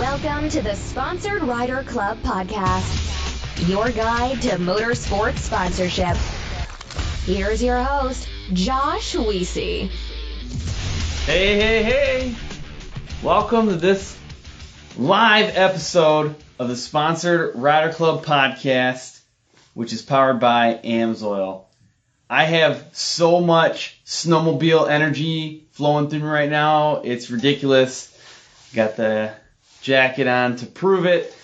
Welcome to the Sponsored Rider Club podcast, your guide to motorsports sponsorship. Here's your host, Josh Weesey. Hey. Welcome to this live episode of the Sponsored Rider Club podcast, which is powered by AMSOIL. I have so much snowmobile energy flowing through me right now. It's ridiculous. Got the jacket on to prove it.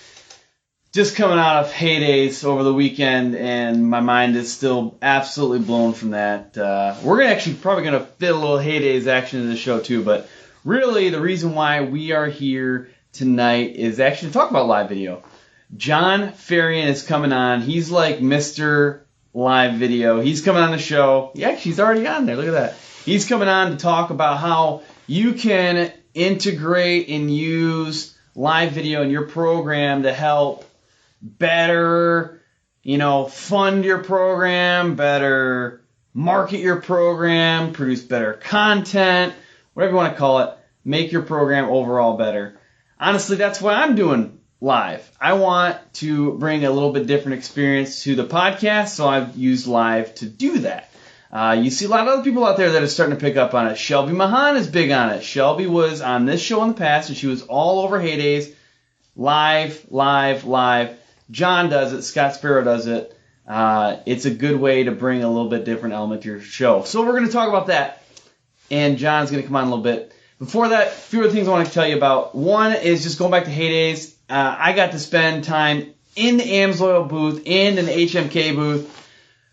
Just coming out of heydays over the weekend, and my mind is still absolutely blown from that. We're probably gonna fit a little heydays action in the show too, but really the reason why we are here tonight is actually to talk about live video. Jon Ferrian is coming on. He's like Mr. Live Video. He's coming on the show. Yeah, he's already on there. Look at that. He's coming on to talk about how you can integrate and use live video in your program to help better, fund your program, better market your program, produce better content, whatever you want to call it, make your program overall better. Honestly, that's why I'm doing live. I want to bring a little bit different experience to the podcast, so I've used live to do that. You see a lot of other people out there that are starting to pick up on it. Shelby Mahan is big on it. Shelby was on this show in the past, and she was all over heydays. Live. John does it. Scott Sparrow does it. It's a good way to bring a little bit different element to your show. So we're going to talk about that, and John's going to come on a little bit. Before that, a few other things I want to tell you about. One is just going back to heydays. I got to spend time in the AMSOIL booth and in the HMK booth,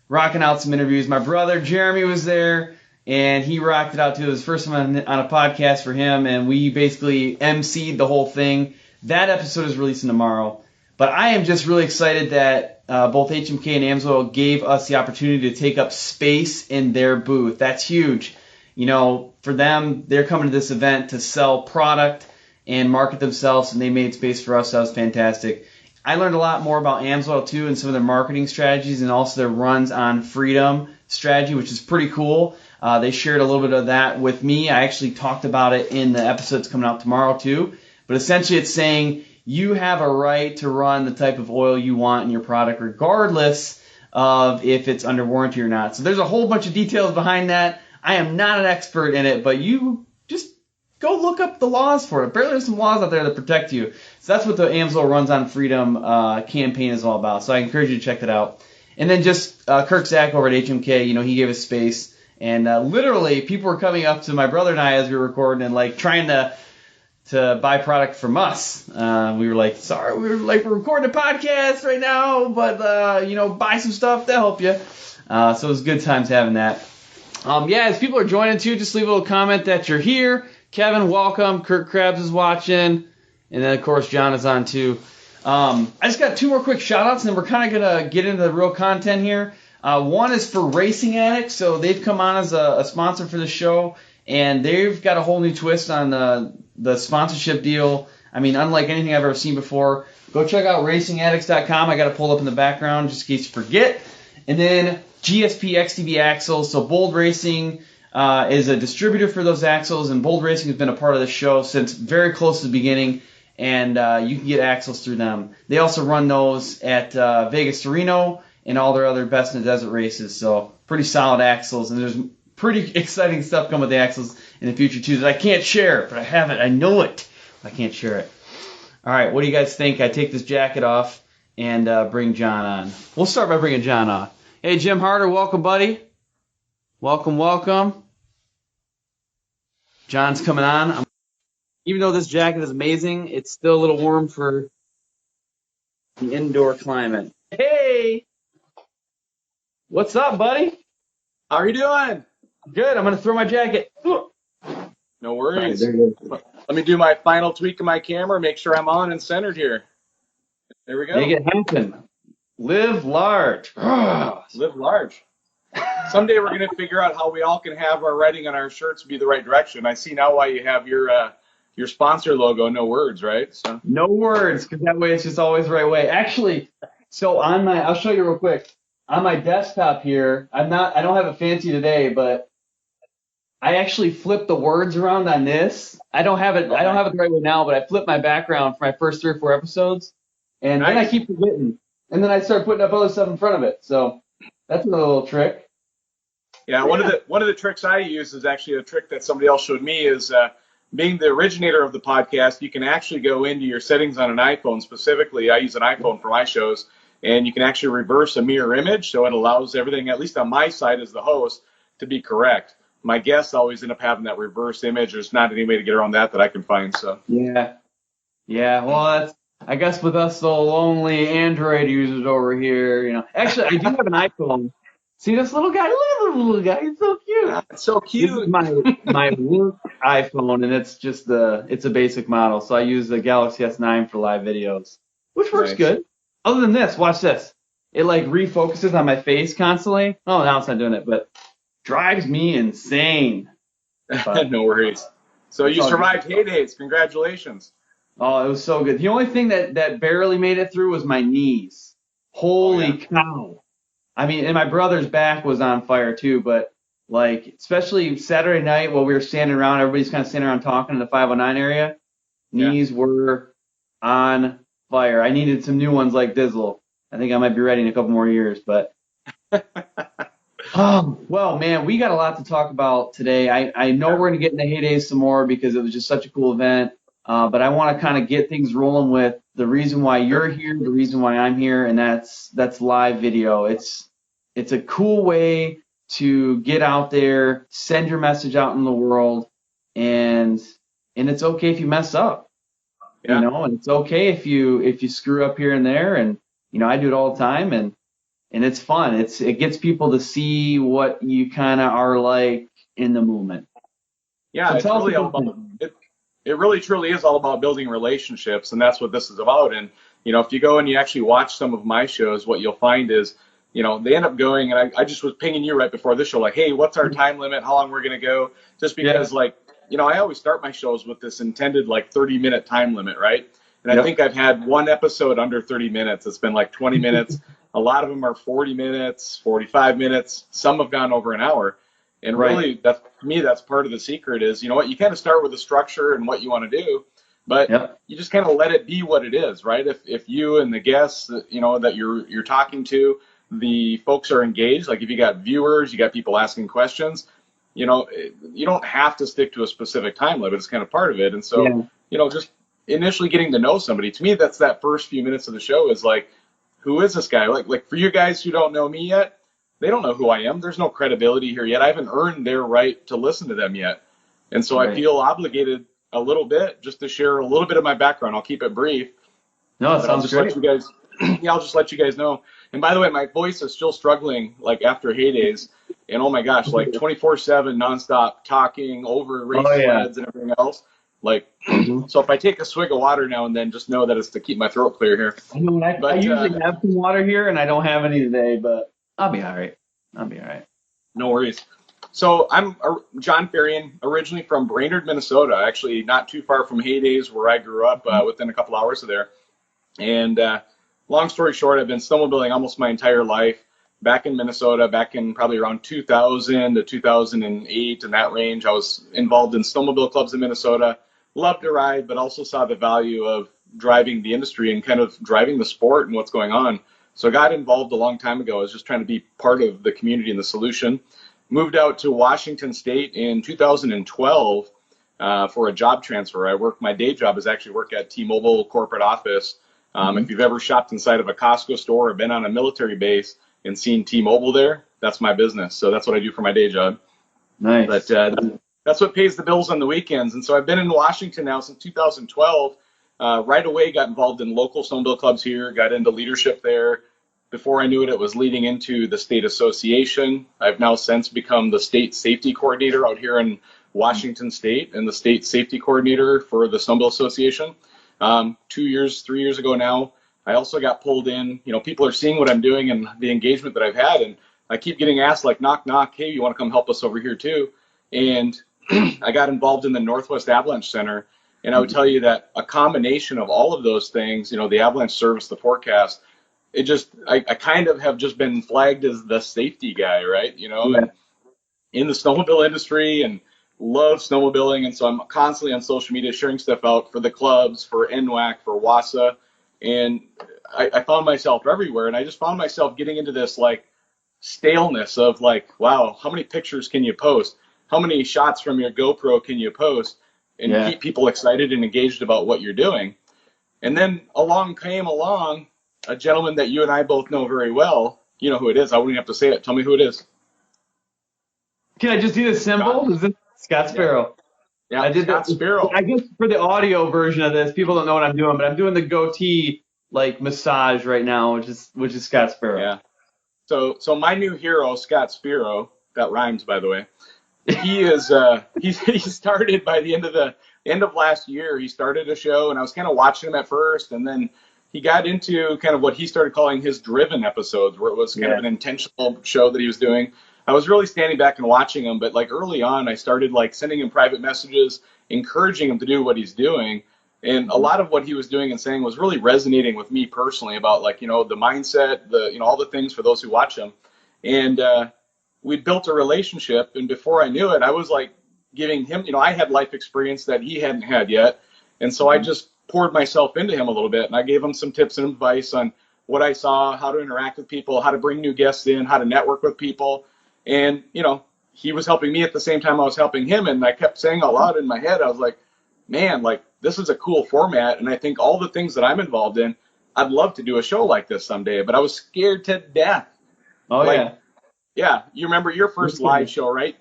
rocking out some interviews. My brother Jeremy was there, and he rocked it out too. It was the first time on a podcast for him, and we basically emceed the whole thing. That episode is releasing tomorrow. But I am just really excited that both HMK and AMSOIL gave us the opportunity to take up space in their booth. That's huge. For them, they're coming to this event to sell product and market themselves, and they made space for us. That was fantastic. I learned a lot more about AMSOIL too and some of their marketing strategies and also their runs on freedom strategy, which is pretty cool. They shared a little bit of that with me. I actually talked about it in the episodes coming out tomorrow too. But essentially it's saying you have a right to run the type of oil you want in your product regardless of if it's under warranty or not. So there's a whole bunch of details behind that. I am not an expert in it, but you just go look up the laws for it. Apparently there's some laws out there that protect you. So that's what the AMSOIL Runs on Freedom campaign is all about. So I encourage you to check that out. And then just Kirk Zach over at HMK, he gave us space. And literally people were coming up to my brother and I as we were recording and trying to buy product from us. We were like, sorry, we're recording a podcast right now, but, buy some stuff, that'll help you. So it was good times having that. As people are joining too, just leave a little comment that you're here. Kevin, welcome. Kirk Krabs is watching. And then, of course, John is on too. I just got two more quick shout-outs, and then we're kind of going to get into the real content here. One is for Racing Addix. So they've come on as a sponsor for the show, and they've got a whole new twist on the sponsorship deal. I mean, unlike anything I've ever seen before. Go check out racingaddix.com. I got it pulled up in the background just in case you forget. And then GSP XTV axles. So Bold Racing is a distributor for those axles, and Bold Racing has been a part of the show since very close to the beginning, and you can get axles through them. They also run those at Vegas to Reno and all their other Best in the Desert races. So pretty solid axles, and there's pretty exciting stuff coming with the axles in the future too that I can't share, but I have it. I know it. I can't share it. All right, what do you guys think? I take this jacket off and bring John on. We'll start by bringing John on. Hey, Jim Harder, welcome, buddy. Welcome. John's coming on. Even though this jacket is amazing, it's still a little warm for the indoor climate. Hey! What's up, buddy? How are you doing? Good. I'm going to throw my jacket. No worries. Right, there you go. Let me do my final tweak of my camera, make sure I'm on and centered here. There we go. Make it happen. Live large. Live large. Someday we're going to figure out how we all can have our writing on our shirts be the right direction. I see now why you have your sponsor logo, no words, right? So no words, because that way it's just always the right way. Actually, so I'll show you real quick. On my desktop here, I don't have it fancy today, but I actually flipped the words around on this. I don't have it. I don't have it the right way now, but I flipped my background for my first 3 or 4 episodes, and then I Nice. keep forgetting, and then I start putting up other stuff in front of it. So that's another little trick. Yeah, one of the tricks I use is actually a trick that somebody else showed me is being the originator of the podcast. You can actually go into your settings on an iPhone specifically. I use an iPhone for my shows, and you can actually reverse a mirror image, so it allows everything, at least on my side as the host, to be correct. My guests always end up having that reverse image. There's not any way to get around that I can find. So Yeah, yeah. Well, that's I guess with us the lonely Android users over here, Actually, I do have an iPhone. See this little guy? Look at the little guy. He's so cute. it's so This is cute. my work iPhone, and it's a basic model. So I use the Galaxy S9 for live videos, which works Nice. good. Other than this, watch this. It like refocuses on my face constantly. Oh, now it's not doing it, but drives me insane. But No worries. So it's you all survived good. heydays. Congratulations. Oh, it was so good. The only thing that barely made it through was my knees. Oh, Holy yeah. cow. I mean, and my brother's back was on fire too, but like, especially Saturday night while we were standing around, everybody's kind of standing around talking in the 509 area, Yeah. knees were on fire. I needed some new ones like Dizzle. I think I might be ready in a couple more years, but well, man, we got a lot to talk about today. I know we're going to get into heydays some more because it was just such a cool event. But I want to kind of get things rolling with the reason why you're here, the reason why I'm here, and that's live video. It's a cool way to get out there, send your message out in the world, and it's okay if you mess up, Yeah. and it's okay if you screw up here and there, and I do it all the time, and it's fun. It gets people to see what you kind of are like in the moment. Yeah, So it's tell us really all about about it. It really truly is all about building relationships, and that's what this is about. And if you go and you actually watch some of my shows, what you'll find is, they end up going, and I just was pinging you right before this show, like, hey, what's our time limit? How long we're gonna go? Just because, I always start my shows with this intended like 30-minute time limit, right? And I think I've had one episode under 30 minutes. It's been like 20 minutes. A lot of them are 40 minutes, 45 minutes. Some have gone over an hour. And really, to me, that's part of the secret is, you kind of start with the structure and what you want to do, but you just kind of let it be what it is, right? If you and the guests, that you're talking to, the folks are engaged, like if you got viewers, you got people asking questions, you don't have to stick to a specific time limit. It's kind of part of it. And so, just initially getting to know somebody, to me, that's that first few minutes of the show is like, who is this guy? Like for you guys who don't know me yet, they don't know who I am. There's no credibility here yet. I haven't earned their right to listen to them yet. And so I feel obligated a little bit just to share a little bit of my background. I'll keep it brief. No, it sounds great. Let you guys, I'll just let you guys know. And by the way, my voice is still struggling like after heydays. And oh my gosh, like 24/7 nonstop talking over race sleds and everything else. Like, so if I take a swig of water now and then, just know that it's to keep my throat clear here. I usually have some water here, and I don't have any today, but I'll be all right. No worries. So I'm Jon Ferrian, originally from Brainerd, Minnesota, actually not too far from heydays where I grew up, within a couple hours of there. And long story short, I've been snowmobiling almost my entire life. Back in Minnesota, back in probably around 2000 to 2008, in that range, I was involved in snowmobile clubs in Minnesota. Loved to ride, but also saw the value of driving the industry and kind of driving the sport and what's going on. So I got involved a long time ago. I was just trying to be part of the community and the solution. Moved out to Washington State in 2012 for a job transfer. My day job is actually work at T-Mobile corporate office. If you've ever shopped inside of a Costco store or been on a military base and seen T-Mobile there, that's my business. So that's what I do for my day job. Nice. But that's what pays the bills on the weekends. And so I've been in Washington now since 2012. Right away got involved in local snowmobile clubs here, got into leadership there. Before I knew it, it was leading into the state association. I've now since become the state safety coordinator out here in Washington State and the state safety coordinator for the Snowmobile Association. 3 years ago now, I also got pulled in. People are seeing what I'm doing and the engagement that I've had. And I keep getting asked like, knock, knock, hey, you want to come help us over here too? And I got involved in the Northwest Avalanche Center. And I would tell you that a combination of all of those things, the avalanche service, the forecast, I kind of have just been flagged as the safety guy, right? And in the snowmobile industry and love snowmobiling, and so I'm constantly on social media sharing stuff out for the clubs, for NWAC, for WASA, and I found myself everywhere, and I just found myself getting into this like staleness of like, wow, how many pictures can you post? How many shots from your GoPro can you post and keep people excited and engaged about what you're doing? And then came along a gentleman that you and I both know very well. You know who it is. I wouldn't have to say it. Tell me who it is. Can I just do the symbol? Is this Scott Sparrow? Yeah, I did Scott Sparrow. I guess for the audio version of this, people don't know what I'm doing, but I'm doing the goatee like massage right now, which is Scott Sparrow. Yeah. So my new hero, Scott Sparrow, that rhymes by the way. He is he started by the end of last year. He started a show, and I was kind of watching him at first, and then he got into kind of what he started calling his driven episodes, where it was kind of an intentional show that he was doing. I was really standing back and watching him, but like early on, I started like sending him private messages, encouraging him to do what he's doing. And a lot of what he was doing and saying was really resonating with me personally about like, you know, the mindset, all the things for those who watch him. And we'd built a relationship. And before I knew it, I was like giving him, I had life experience that he hadn't had yet. And so I just poured myself into him a little bit. And I gave him some tips and advice on what I saw, how to interact with people, how to bring new guests in, how to network with people. And, he was helping me at the same time I was helping him. And I kept saying out loud in my head, I was like, man, like, this is a cool format. And I think all the things that I'm involved in, I'd love to do a show like this someday. But I was scared to death. Oh, like, yeah. You remember your first live show, right?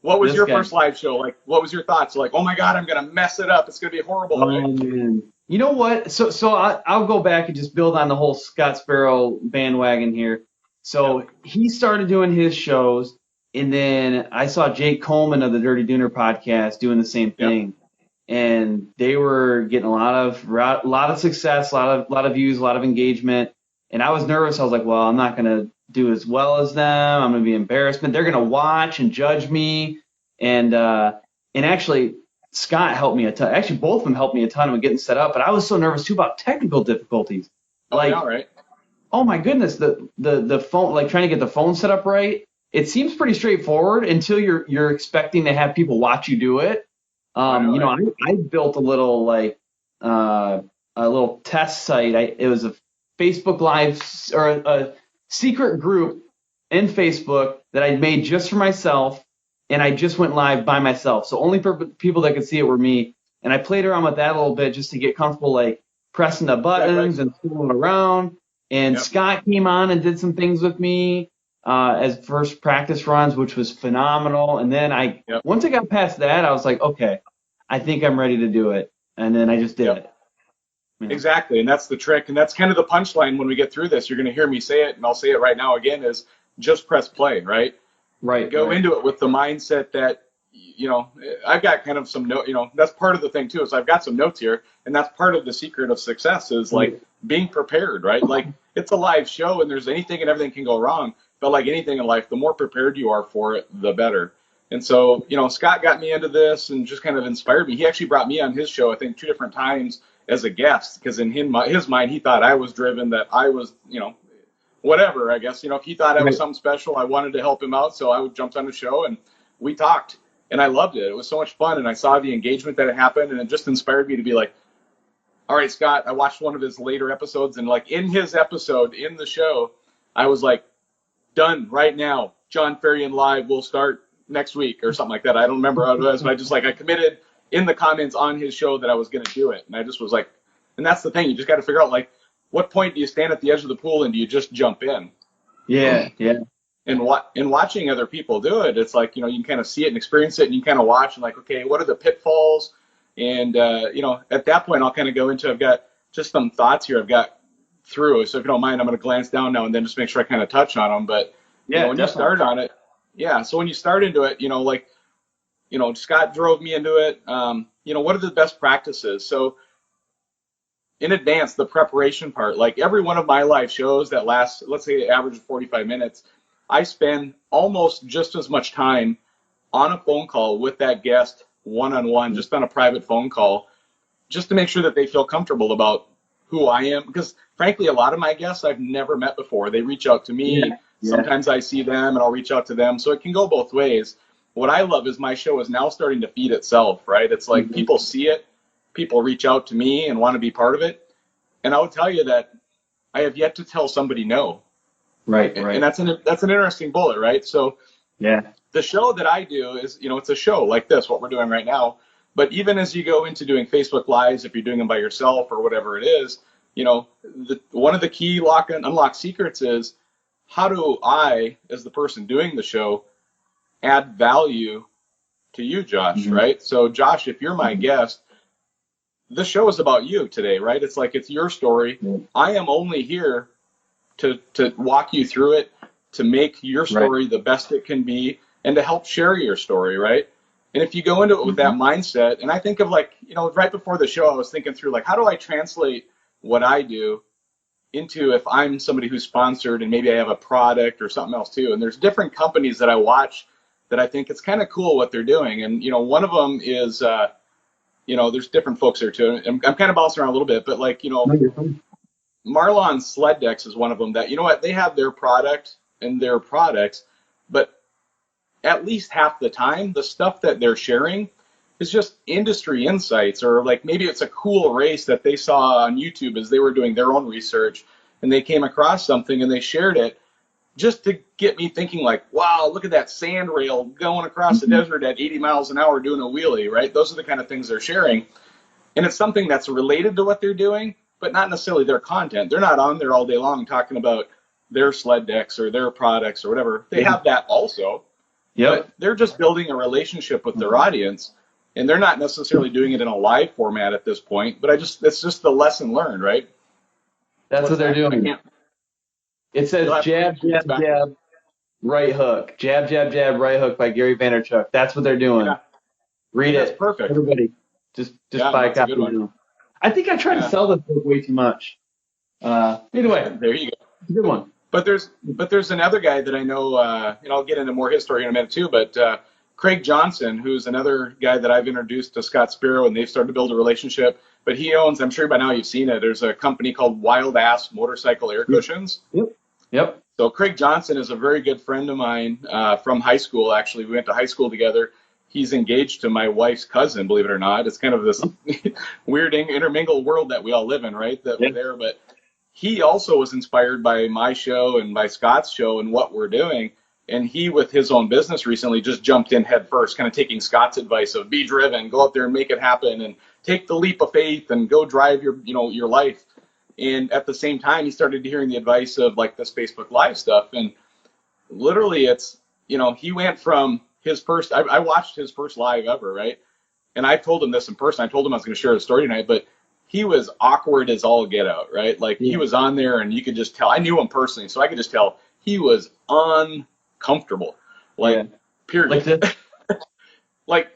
What was your first live show? Like, what was your thoughts? Like, oh, my God, I'm going to mess it up. It's going to be horrible. Oh, man. You know what? So I'll go back and just build on the whole Scott Sparrow bandwagon here. So he started doing his shows. And then I saw Jake Coleman of the Dirty Dooner podcast doing the same thing. Yep. And they were getting a lot of success, a lot of views, a lot of engagement. And I was nervous. I was like, well, I'm not going to do as well as them. I'm going to be embarrassed. They're going to watch and judge me. And actually, Scott helped me a ton. Actually, both of them helped me a ton with getting set up. But I was so nervous, too, about technical difficulties. Oh, my goodness, the phone, like trying to get the phone set up right. It seems pretty straightforward until you're expecting to have people watch you do it. I built a little a little test site. It was a Facebook Live or a secret group in Facebook that I made just for myself, and I just went live by myself. So only people that could see it were me. And I played around with that a little bit just to get comfortable, like pressing the buttons and fooling around. And Scott came on and did some things with me as first practice runs, which was phenomenal. And then once I got past that, I was like, okay, I think I'm ready to do it. And then I just did it. Yeah. Exactly. And that's the trick. And that's kind of the punchline when we get through this. You're going to hear me say it, and I'll say it right now again, is just press play, right? Right. Go into it with the mindset that, I've got kind of some note, that's part of the thing too, is I've got some notes here. And that's part of the secret of success is like being prepared, right? Like it's a live show and there's anything and everything can go wrong. But like anything in life, the more prepared you are for it, the better. And so, Scott got me into this and just kind of inspired me. He actually brought me on his show, I think, 2 different times as a guest, because in his mind, he thought I was driven, that I was, whatever, I guess. If he thought I was something special, I wanted to help him out. So I jumped on the show and we talked. And I loved it. It was so much fun. And I saw the engagement that had happened. And it just inspired me to be like, all right, Scott, I watched one of his later episodes. And like in his episode, in the show, I was like, done right now. Jon Ferrian live will start next week or something like that. I don't remember how it was, but I committed in the comments on his show that I was going to do it. And I just was like, and that's the thing. You just got to figure out, like, what point do you stand at the edge of the pool and do you just jump in? Yeah. And watching other people do it, it's like, you can kind of see it and experience it, and you kind of watch and like, okay, what are the pitfalls? And, at that point, I'll kind of go into, I've got just some thoughts here I've got through. So if you don't mind, I'm going to glance down now and then just make sure I kind of touch on them. But when you start on it, so when you start into it, Scott drove me into it. What are the best practices? So in advance, the preparation part, like every one of my live shows that lasts, let's say, average of 45 minutes, I spend almost just as much time on a phone call with that guest one-on-one, just on a private phone call, just to make sure that they feel comfortable about who I am. Because frankly, a lot of my guests I've never met before. They reach out to me. Yeah. Sometimes I see them and I'll reach out to them. So it can go both ways. what I love is my show is now starting to feed itself, right? It's like people see it, people reach out to me and want to be part of it. And I'll tell you that I have yet to tell somebody no. Right. And that's an interesting bullet, right? So yeah, the show that I do is, it's a show like this, what we're doing right now. But even as you go into doing Facebook Lives, if you're doing them by yourself or whatever it is, one of the key lock and unlock secrets is, how do I, as the person doing the show, add value to you, Josh, right? So, Josh, if you're my guest, the show is about you today, right? It's like it's your story. I am only here to walk you through it, to make your story the best it can be, and to help share your story, right? And if you go into it with that mindset, and I think of right before the show, I was thinking through how do I translate what I do into if I'm somebody who's sponsored and maybe I have a product or something else too. And there's different companies that I watch that I think it's kind of cool what they're doing. And, one of them is, there's different folks there too. I'm kind of bouncing around a little bit, but Marlon Sled Decks is one of them that, they have their product and their products, but at least half the time, the stuff that they're sharing is just industry insights, or maybe it's a cool race that they saw on YouTube as they were doing their own research and they came across something and they shared it just to get me thinking wow, look at that sand rail going across the desert at 80 miles an hour doing a wheelie, right? Those are the kind of things they're sharing. And it's something that's related to what they're doing, but not necessarily their content. They're not on there all day long talking about their sled decks or their products or whatever. They have that also. But they're just building a relationship with their audience, and they're not necessarily doing it in a live format at this point. But it's just the lesson learned, right? That's what they're doing. It says jab, jab, jab, right hook. Jab, jab, jab, right hook by Gary Vaynerchuk. That's what they're doing. Yeah. Read it. That's perfect. Everybody, just buy a copy. I think I tried to sell this book way too much. Anyway, there you go. It's a good one. But there's another guy that I know, I'll get into more his story in a minute too, but Craig Johnson, who's another guy that I've introduced to Scott Sparrow, and they've started to build a relationship. But he owns, I'm sure by now you've seen it, there's a company called Wild Ass Motorcycle Air Cushions. Yep. So Craig Johnson is a very good friend of mine from high school, actually. We went to high school together. He's engaged to my wife's cousin, believe it or not. It's kind of this weird intermingled world that we all live in, right, that we're there. But he also was inspired by my show and by Scott's show and what we're doing. And he, with his own business recently, just jumped in head first, kind of taking Scott's advice of be driven, go out there and make it happen, and take the leap of faith and go drive your life. And at the same time, he started hearing the advice of this Facebook Live stuff. And literally it's, he went from his first, I watched his first live ever, right? And I told him this in person. I told him I was going to share his story tonight, but he was awkward as all get out, right? He was on there and you could just tell. I knew him personally, so I could just tell he was uncomfortable. Period.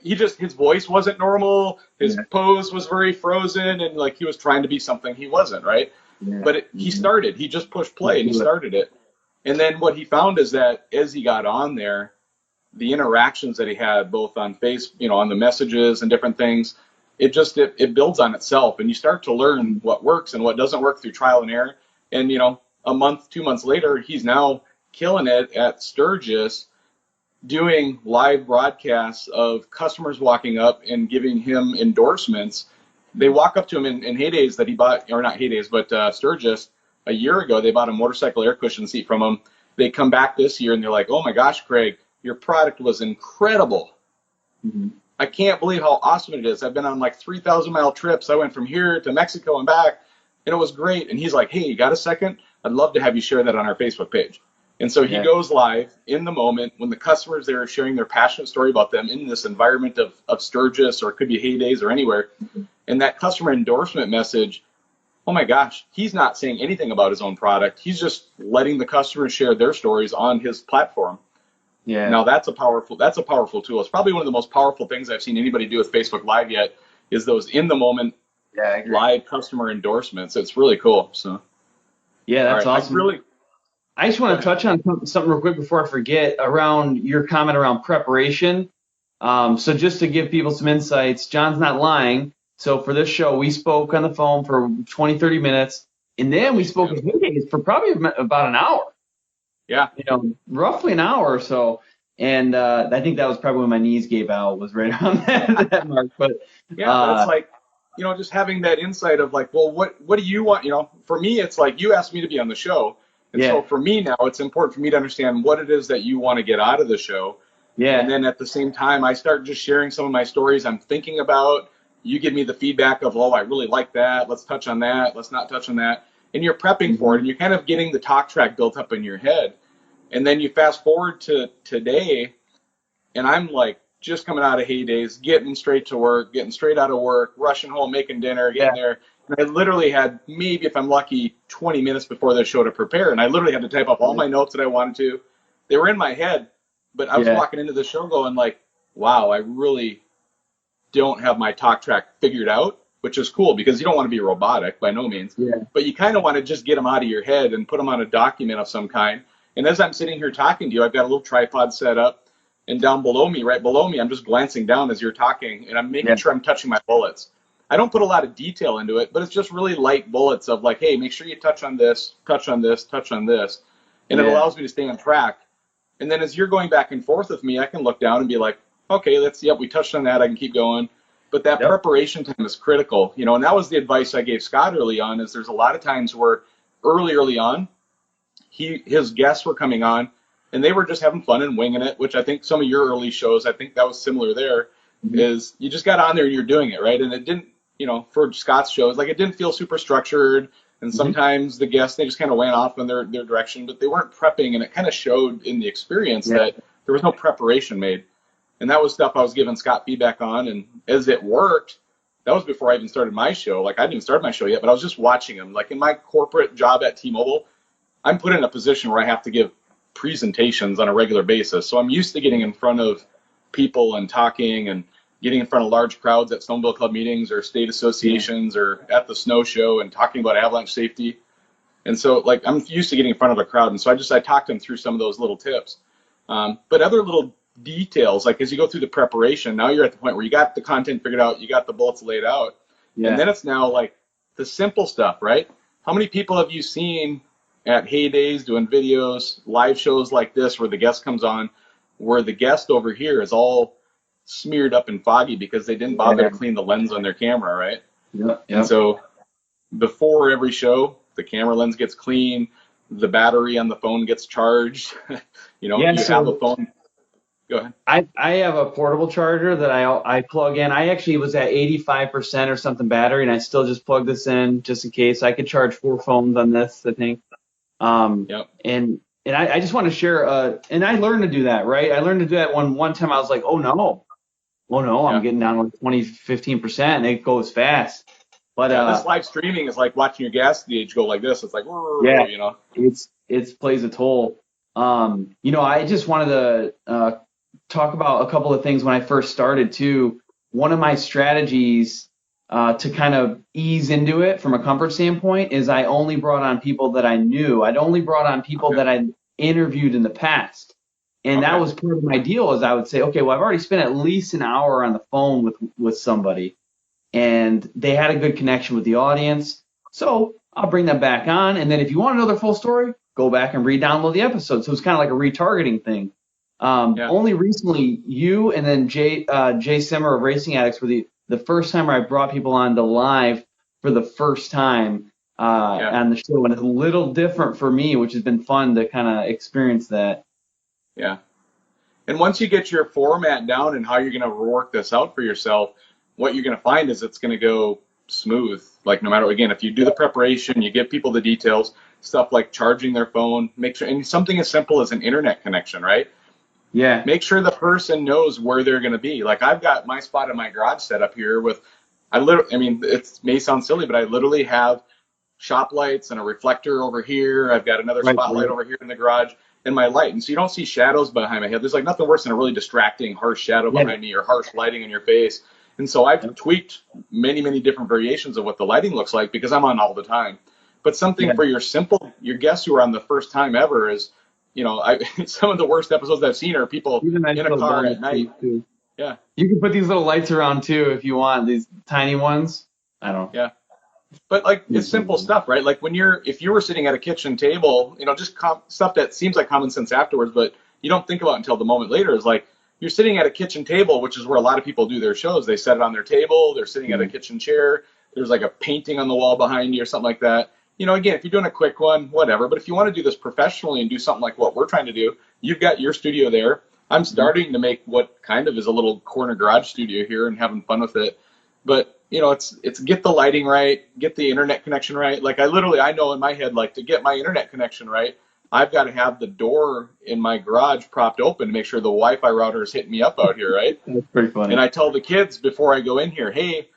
His voice wasn't normal. His pose was very frozen, and he was trying to be something he wasn't, right? Yeah. But he just pushed play and he started it. And then what he found is that as he got on there, the interactions that he had both on on the messages and different things, it builds on itself, and you start to learn what works and what doesn't work through trial and error. And, a month, 2 months later, he's now killing it at Sturgis, doing live broadcasts of customers walking up and giving him endorsements. They walk up to him in heydays that he bought, or not heydays, but Sturgis, a year ago, they bought a motorcycle air cushion seat from him. They come back this year and they're like, oh my gosh, Craig, your product was incredible. Mm-hmm. I can't believe how awesome it is. I've been on 3,000 mile trips. I went from here to Mexico and back, and it was great. And he's like, hey, you got a second? I'd love to have you share that on our Facebook page. And so he goes live in the moment when the customers there are sharing their passionate story about them in this environment of Sturgis, or it could be heydays or anywhere. Mm-hmm. And that customer endorsement message, oh my gosh, he's not saying anything about his own product. He's just letting the customers share their stories on his platform. Yeah. Now that's a powerful tool. It's probably one of the most powerful things I've seen anybody do with Facebook Live yet, is those in the moment live customer endorsements. It's really cool. So that's awesome. I just want to touch on something real quick before I forget around your comment around preparation. So just to give people some insights, John's not lying. So for this show, we spoke on the phone for 20, 30 minutes, and then we spoke for probably about an hour. Yeah. Roughly an hour or so. And I think that was probably when my knees gave out, was right around that mark. But That's like, just having that insight of like, well, what do you want? For me, it's like you asked me to be on the show. And so for me now, it's important for me to understand what it is that you want to get out of the show. Yeah. And then at the same time, I start just sharing some of my stories I'm thinking about. You give me the feedback of, oh, I really like that. Let's touch on that. Let's not touch on that. And you're prepping for it, and you're kind of getting the talk track built up in your head. And then you fast forward to today, and I'm like just coming out of heydays, getting straight to work, getting straight out of work, rushing home, making dinner, getting there. And I literally had maybe, if I'm lucky, 20 minutes before the show to prepare. And I literally had to type up all my notes that I wanted to. They were in my head, but I was walking into the show going like, wow, I really don't have my talk track figured out, which is cool because you don't want to be robotic by no means. But you kind of want to just get them out of your head and put them on a document of some kind. And as I'm sitting here talking to you, I've got a little tripod set up. And down below me, right below me, I'm just glancing down as you're talking, and I'm making sure I'm touching my bullets. I don't put a lot of detail into it, but it's just really light bullets of like, hey, make sure you touch on this, touch on this, touch on this. And it allows me to stay on track. And then as you're going back and forth with me, I can look down and be like, okay, we touched on that. I can keep going. But that preparation time is critical, and that was the advice I gave Scott early on, is there's a lot of times where early on, his guests were coming on, and they were just having fun and winging it, which I think some of your early shows, I think that was similar there, is you just got on there and you're doing it, right? And it didn't, for Scott's shows, like it didn't feel super structured. And sometimes the guests, they just kind of went off in their direction, but they weren't prepping, and it kind of showed in the experience that there was no preparation made. And that was stuff I was giving Scott feedback on. And as it worked, that was before I even started my show. Like I didn't even start my show yet, but I was just watching him. Like in my corporate job at T-Mobile, I'm put in a position where I have to give presentations on a regular basis. So I'm used to getting in front of people and talking and getting in front of large crowds at Snowmobile Club meetings or state associations or at the snow show and talking about avalanche safety. And so like I'm used to getting in front of a crowd. And so I talked them through some of those little tips. But other little details, like as you go through the preparation, now you're at the point where you got the content figured out, you got the bullets laid out. And then it's now like the simple stuff, right? How many people have you seen at heydays doing videos, live shows like this where the guest comes on, where the guest over here is all smeared up and foggy because they didn't bother to clean the lens on their camera, right? And so before every show, the camera lens gets clean, the battery on the phone gets charged. You have a phone. Go ahead. I have a portable charger that I plug in. I actually was at 85% or something battery, and I still just plug this in just in case. I could charge 4 phones on this, I think. And I just want to share, and I learned to do that, right? I learned to do that one time. I was like, oh no, I'm getting down to like 20, 15%, and it goes fast. But this live streaming is like watching your gas gauge go like this. It's like, it plays a toll. I just wanted to talk about a couple of things when I first started too. One of my strategies to kind of ease into it from a comfort standpoint is I only brought on people that I knew. I'd only brought on people that I'd interviewed in the past. And that was part of my deal, is I would say, okay, well, I've already spent at least an hour on the phone with somebody, and they had a good connection with the audience. So I'll bring them back on. And then if you want to know their full story, go back and re-download the episode. So it's kind of like a retargeting thing. Only recently, you and then Jay Simmer of Racing Addix were the first time I brought people on to live for the first time on the show. And it's a little different for me, which has been fun to kind of experience that. Yeah. And once you get your format down and how you're going to work this out for yourself, what you're going to find is it's going to go smooth. Like no matter, again, if you do the preparation, you give people the details, stuff like charging their phone, make sure, and something as simple as an internet connection, right? Yeah. Make sure the person knows where they're going to be. Like I've got my spot in my garage set up here with, it may sound silly, but I literally have shop lights and a reflector over here. I've got another spotlight over here in the garage and my light. And so you don't see shadows behind my head. There's like nothing worse than a really distracting, harsh shadow behind me or harsh lighting in your face. And so I've tweaked many, many different variations of what the lighting looks like because I'm on all the time. But something for your guests who are on the first time ever is, some of the worst episodes I've seen are people in a car at night. Too. Yeah. You can put these little lights around too if you want, these tiny ones. I don't know. Yeah. But like it's simple stuff, right? Like if you were sitting at a kitchen table, just stuff that seems like common sense afterwards, but you don't think about until the moment later is like, you're sitting at a kitchen table, which is where a lot of people do their shows. They set it on their table. They're sitting at a kitchen chair. There's like a painting on the wall behind you or something like that. Again, if you're doing a quick one, whatever. But if you want to do this professionally and do something like what we're trying to do, you've got your studio there. I'm starting to make what kind of is a little corner garage studio here and having fun with it. But, it's get the lighting right, get the internet connection right. Like I know in my head, like to get my internet connection right, I've got to have the door in my garage propped open to make sure the Wi-Fi router is hitting me up out here, right? That's pretty funny. And I tell the kids before I go in here, hey,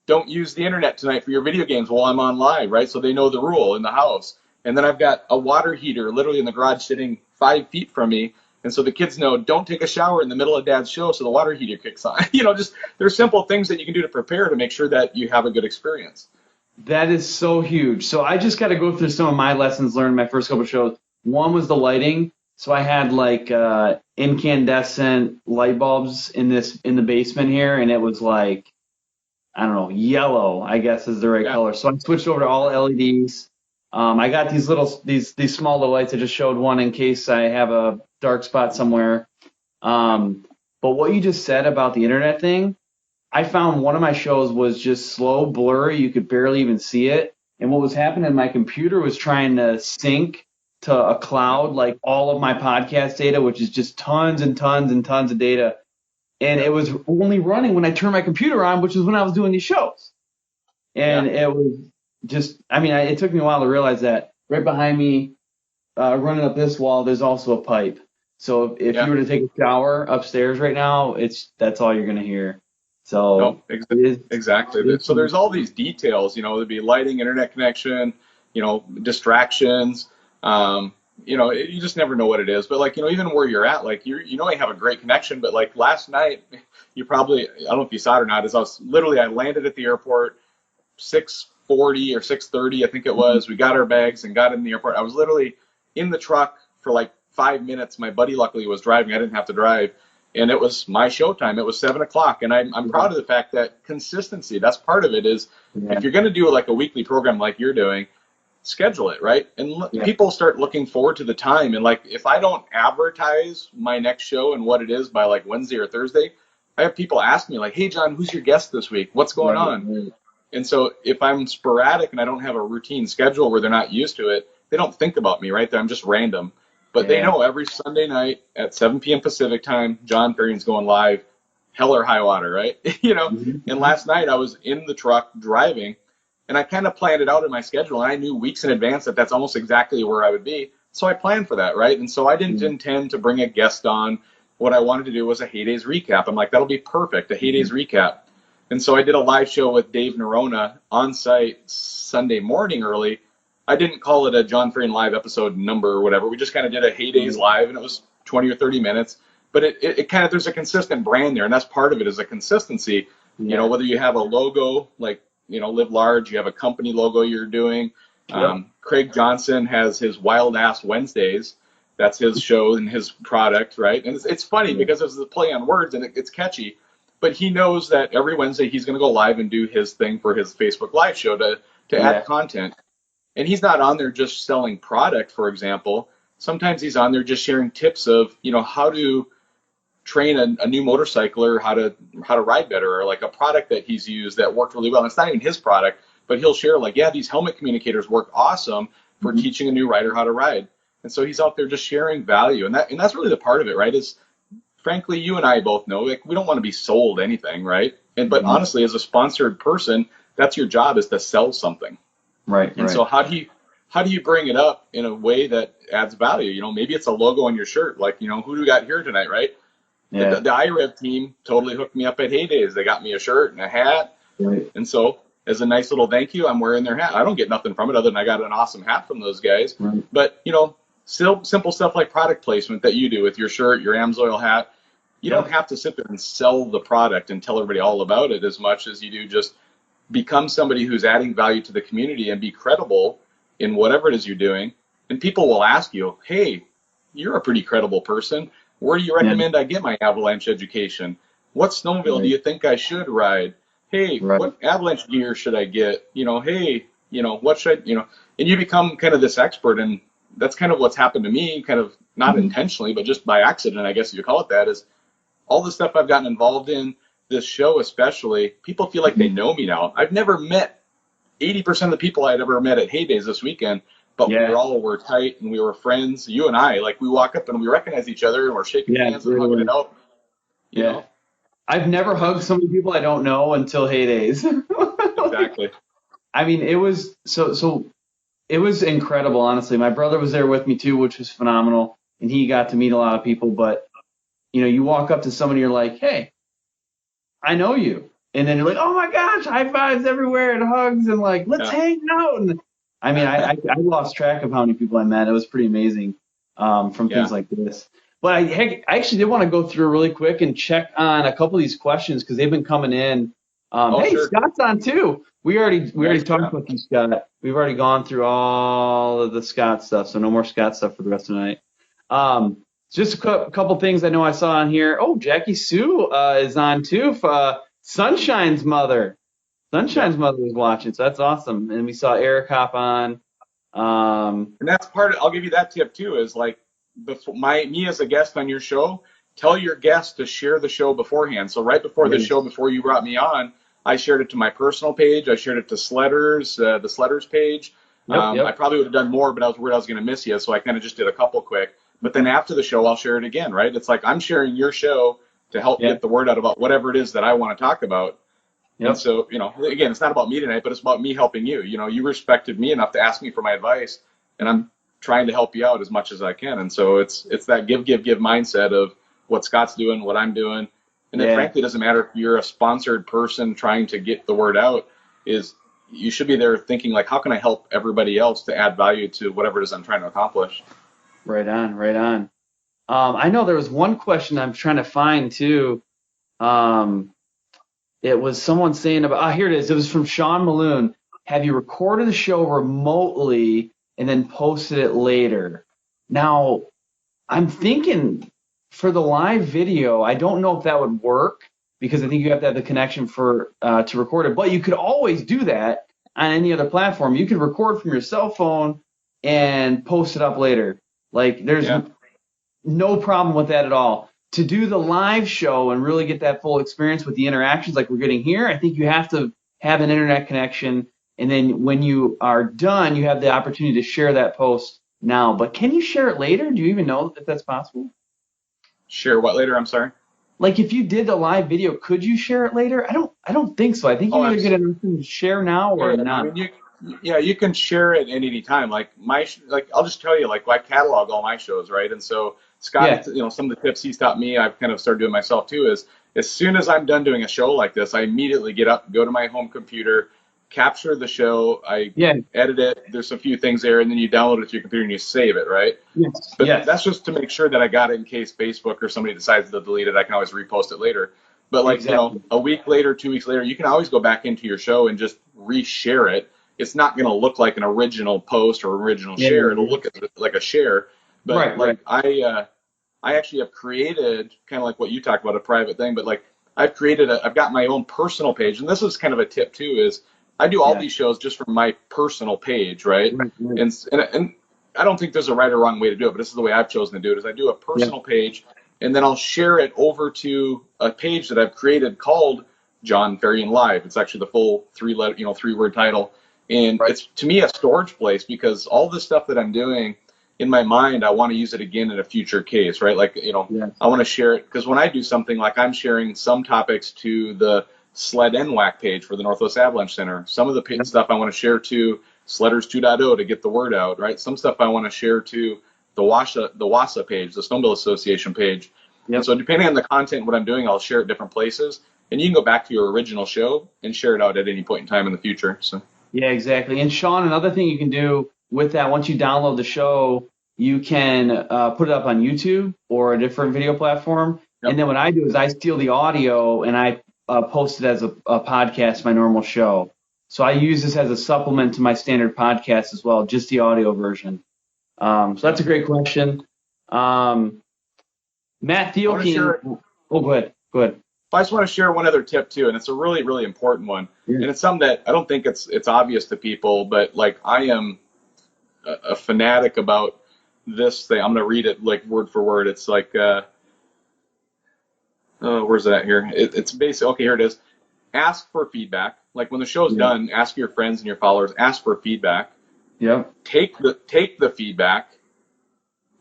don't use the internet tonight for your video games while I'm on live, right? So they know the rule in the house. And then I've got a water heater literally in the garage sitting 5 feet from me. And so the kids know, don't take a shower in the middle of Dad's show so the water heater kicks on. Just there's simple things that you can do to prepare to make sure that you have a good experience. That is so huge. So I just got to go through some of my lessons learned in my first couple of shows. One was the lighting. So I had like incandescent light bulbs in the basement here, and it was like, I don't know, yellow, I guess is the right color. So I switched over to all LEDs. I got these small little lights. I just showed one in case I have a dark spot somewhere. But what you just said about the internet thing, I found one of my shows was just slow, blurry. You could barely even see it. And what was happening, my computer was trying to sync to a cloud, like all of my podcast data, which is just tons and tons and tons of data. And it was only running when I turned my computer on, which is when I was doing these shows. And it was just, it took me a while to realize that right behind me, running up this wall, there's also a pipe. So if you were to take a shower upstairs right now, that's all you're going to hear. So exactly. So there's all these details, there'd be lighting, internet connection, distractions. You just never know what it is. But like, even where you're at, like you have a great connection. But like last night, I don't know if you saw it or not, I landed at the airport 6:40 or 6:30, I think it was. We got our bags and got in the airport. I was literally in the truck for like 5 minutes. My buddy luckily was driving. I didn't have to drive. And it was my show time. It was 7 o'clock. And I'm proud of the fact that consistency, that's part of it is if you're going to do like a weekly program like you're doing, schedule it, right? And people start looking forward to the time. And like, if I don't advertise my next show and what it is by like Wednesday or Thursday, I have people ask me like, hey, John, who's your guest this week? What's going on? And so if I'm sporadic and I don't have a routine schedule where they're not used to it, they don't think about me, right? I'm just random. But they know every Sunday night at 7 p.m. Pacific time, Jon Ferrian's going live, hell or high water, right? And last night I was in the truck driving, and I kind of planned it out in my schedule, and I knew weeks in advance that that's almost exactly where I would be. So I planned for that, right? And so I didn't intend to bring a guest on. What I wanted to do was a Heydays recap. I'm like, that'll be perfect, a Heydays recap. And so I did a live show with Dave Nerona on site Sunday morning early. I didn't call it a Jon Ferrian live episode number or whatever. We just kind of did a Heydays live, and it was 20 or 30 minutes. But it kind of, there's a consistent brand there, and that's part of it is a consistency. Whether you have a logo like, Live Large, you have a company logo you're doing. Craig Johnson has his Wild Ass Wednesdays. That's his show and his product, right? And it's funny because it's a play on words and it's catchy. But he knows that every Wednesday he's going to go live and do his thing for his Facebook Live show to add content. And he's not on there just selling product, for example. Sometimes he's on there just sharing tips of, how to train a new motorcycler how to ride better, or like a product that he's used that worked really well. And it's not even his product, but he'll share like, these helmet communicators work awesome for teaching a new rider how to ride. And so he's out there just sharing value. And that's really the part of it, right? Is frankly, you and I both know, like, we don't want to be sold anything, right? But honestly, as a sponsored person, that's your job, is to sell something. Right. And so how do you bring it up in a way that adds value? Maybe it's a logo on your shirt, like, who do we got here tonight, right? The iRev team totally hooked me up at Heydays. They got me a shirt and a hat. Right. And so as a nice little thank you, I'm wearing their hat. I don't get nothing from it other than I got an awesome hat from those guys. Right. But, still simple stuff like product placement that you do with your shirt, your AMSOIL hat. You don't have to sit there and sell the product and tell everybody all about it as much as you do just become somebody who's adding value to the community and be credible in whatever it is you're doing. And people will ask you, hey, you're a pretty credible person. Where do you recommend I get my avalanche education? What snowmobile do you think I should ride? Hey, what avalanche gear should I get? Hey, what should I, and you become kind of this expert. And that's kind of what's happened to me, kind of not intentionally, but just by accident, I guess you call it that, is all the stuff I've gotten involved in, this show especially, people feel like they know me now. I've never met 80% of the people I'd ever met at Heydays this weekend, but we all were tight and we were friends. You and I, like we walk up and we recognize each other and we're shaking hands and hugging it out. You know? I've never hugged so many people I don't know until Heydays. Exactly. I mean, it was so it was incredible, honestly. My brother was there with me too, which was phenomenal, and he got to meet a lot of people. But you know, you walk up to somebody, you're like, "Hey, I know you," and then you're like, "Oh my gosh, high fives everywhere and hugs and like, let's hang out." And I mean, I lost track of how many people I met. It was pretty amazing from things like this. But I actually did want to go through really quick and check on a couple of these questions because they've been coming in. Scott's on too. We already talked with you, Scott. We've already gone through all of the Scott stuff, so no more Scott stuff for the rest of the night. Just a couple things I know I saw on here. Oh, Jackie Sue is on too. Sunshine's mother. Sunshine's mother is watching, so that's awesome. And we saw Eric hop on. And that's part of, I'll give you that tip too, is like me as a guest on your show, tell your guests to share the show beforehand. So right before the show, before you brought me on, I shared it to my personal page. I shared it to Sledders, the Sledders page. I probably would have done more, but I was worried I was going to miss you, so I kind of just did a couple quick. But then after the show, I'll share it again, right? It's like I'm sharing your show to help get the word out about whatever it is that I want to talk about. And so, you know, again, it's not about me tonight, but it's about me helping you. You know, you respected me enough to ask me for my advice, and I'm trying to help you out as much as I can. And so it's that give mindset of what Scott's doing, what I'm doing. And it frankly doesn't matter if you're a sponsored person trying to get the word out, is you should be there thinking like, how can I help everybody else to add value to whatever it is I'm trying to accomplish? Right on. I know there was one question I'm trying to find too. It was someone saying about, here it is. It was from Sean Maloon. Have you recorded the show remotely and then posted it later? Now, I'm thinking for the live video, I don't know if that would work because I think you have to have the connection for to record it. But you could always do that on any other platform. You could record from your cell phone and post it up later. Like there's no problem with that at all. To do the live show and really get that full experience with the interactions like we're getting here, I think you have to have an internet connection. And then when you are done, you have the opportunity to share that post now. But can you share it later? Do you even know if that's possible? Share what later? I'm sorry. Like if you did the live video, could you share it later? I don't think so. I think you either get an option to share now or not. I mean, you can share it at any time. Like I'll just tell you, like I catalog all my shows, right? And so Scott, you know, some of the tips he's taught me, I've kind of started doing myself too, is as soon as I'm done doing a show like this, I immediately get up, go to my home computer, capture the show, I edit it, there's a few things there, and then you download it to your computer and you save it, right? Yes. But that's just to make sure that I got it in case Facebook or somebody decides to delete it. I can always repost it later. But like, you know, a week later, 2 weeks later, you can always go back into your show and just reshare it. It's not going to look like an original post or original share. It'll look like a share. But I actually have created kind of like what you talked about, a private thing, but like I've got my own personal page. And this is kind of a tip too, is I do all these shows just from my personal page, right? And I don't think there's a right or wrong way to do it, but this is the way I've chosen to do it, is I do a personal page and then I'll share it over to a page that I've created called Jon Ferrian Live. It's actually the full three-word title. And it's, to me, a storage place because all the stuff that I'm doing in my mind, I want to use it again in a future case, right? Like, you know, I want to share it because when I do something, like I'm sharing some topics to the Sled NWAC page for the Northwest Avalanche Center. Some of the stuff I want to share to Sledders 2.0 to get the word out, right? Some stuff I want to share to the WASA page, the Snowmobile Association page. And so depending on the content, what I'm doing, I'll share it different places. And you can go back to your original show and share it out at any point in time in the future. So. Yeah, exactly. And Sean, another thing you can do with that, once you download the show, you can put it up on YouTube or a different video platform. And then what I do is I steal the audio and I post it as a podcast, my normal show. So I use this as a supplement to my standard podcast as well, just the audio version. So that's a great question. Matt Thielke. Oh, go ahead. I just want to share one other tip too, and it's a really, really important one. And it's something that I don't think it's obvious to people, but like I am a fanatic about this thing. I'm going to read it like word for word. It's like, where's that here? It's basically, okay, here it is. Ask for feedback. Like when the show's done, ask your friends and your followers, ask for feedback. Yep. Take the feedback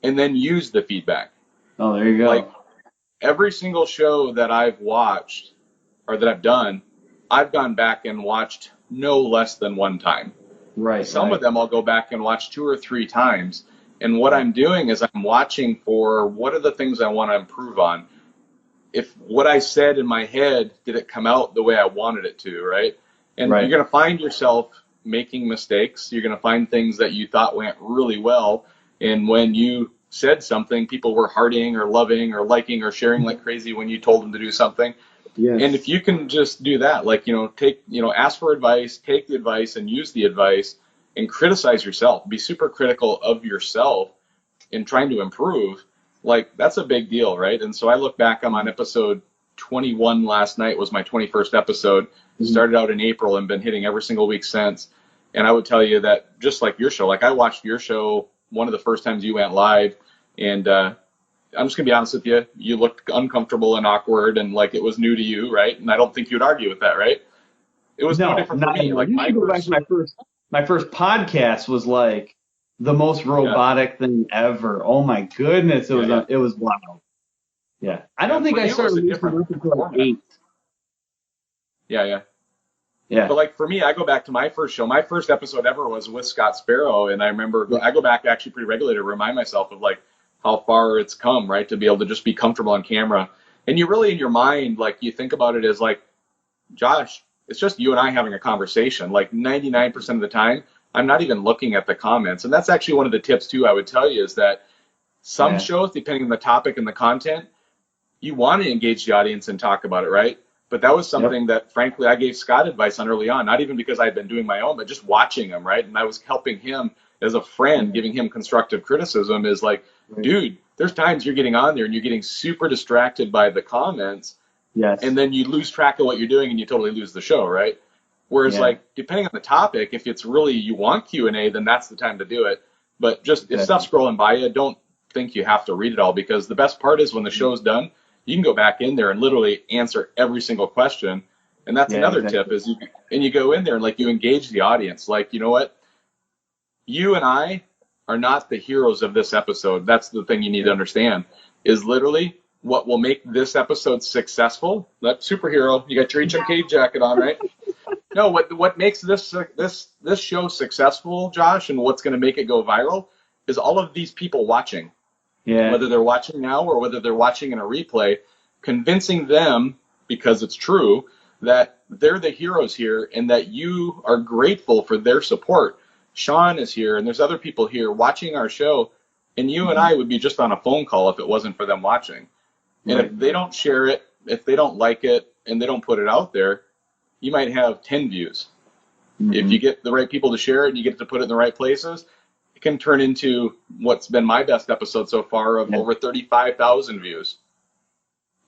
and then use the feedback. Oh, there you go. Like every single show that I've watched or that I've done, I've gone back and watched no less than one time. Right. Some of them I'll go back and watch 2 or 3 times. And what I'm doing is I'm watching for what are the things I want to improve on. If what I said in my head, did it come out the way I wanted it to, right? And you're going to find yourself making mistakes. You're going to find things that you thought went really well. And when you said something, people were hearting or loving or liking or sharing like crazy when you told them to do something. Yes. And if you can just do that, like, ask for advice, take the advice and use the advice and criticize yourself, be super critical of yourself in trying to improve, like that's a big deal, right? And so I look back, I'm on episode 21 last night, was my 21st episode. Started out in April and been hitting every single week since. And I would tell you that just like your show, like I watched your show one of the first times you went live, and I'm just going to be honest with you, you looked uncomfortable and awkward and like it was new to you, right? And I don't think you'd argue with that, right? It was no different for me. Like my first podcast was like the most robotic thing ever. Oh my goodness, it was wild. Yeah, I don't think I started listening until like 8. Yeah. But like for me, I go back to my first show. My first episode ever was with Scott Sparrow, and I remember I go back actually pretty regularly to remind myself of like how far it's come, right? To be able to just be comfortable on camera. And you really in your mind, like you think about it as like, Josh, it's just you and I having a conversation. Like 99% of the time, I'm not even looking at the comments. And that's actually one of the tips too I would tell you is that some shows, depending on the topic and the content, you want to engage the audience and talk about it, right? But that was something that, frankly, I gave Scott advice on early on, not even because I had been doing my own, but just watching him, right? And I was helping him as a friend, giving him constructive criticism is like, dude, there's times you're getting on there and you're getting super distracted by the comments. Yes. And then you lose track of what you're doing and you totally lose the show, right? Whereas, like, depending on the topic, if it's really you want Q&A, then that's the time to do it. But just if stuff's scrolling by you, don't think you have to read it all, because the best part is when the show's done, you can go back in there and literally answer every single question. And that's another tip is you go in there and like you engage the audience. Like, you know what? You and I are not the heroes of this episode. That's the thing you need to understand is literally what will make this episode successful. That superhero, you got your HMK jacket on, right? No, what makes this show successful, Josh, and what's going to make it go viral is all of these people watching. Yeah. Whether they're watching now or whether they're watching in a replay, convincing them, because it's true, that they're the heroes here and that you are grateful for their support. Sean is here and there's other people here watching our show, and you and I would be just on a phone call if it wasn't for them watching. And if they don't share it, if they don't like it, and they don't put it out there, you might have 10 views. If you get the right people to share it and you get to put it in the right places, it can turn into what's been my best episode so far of over 35,000 views.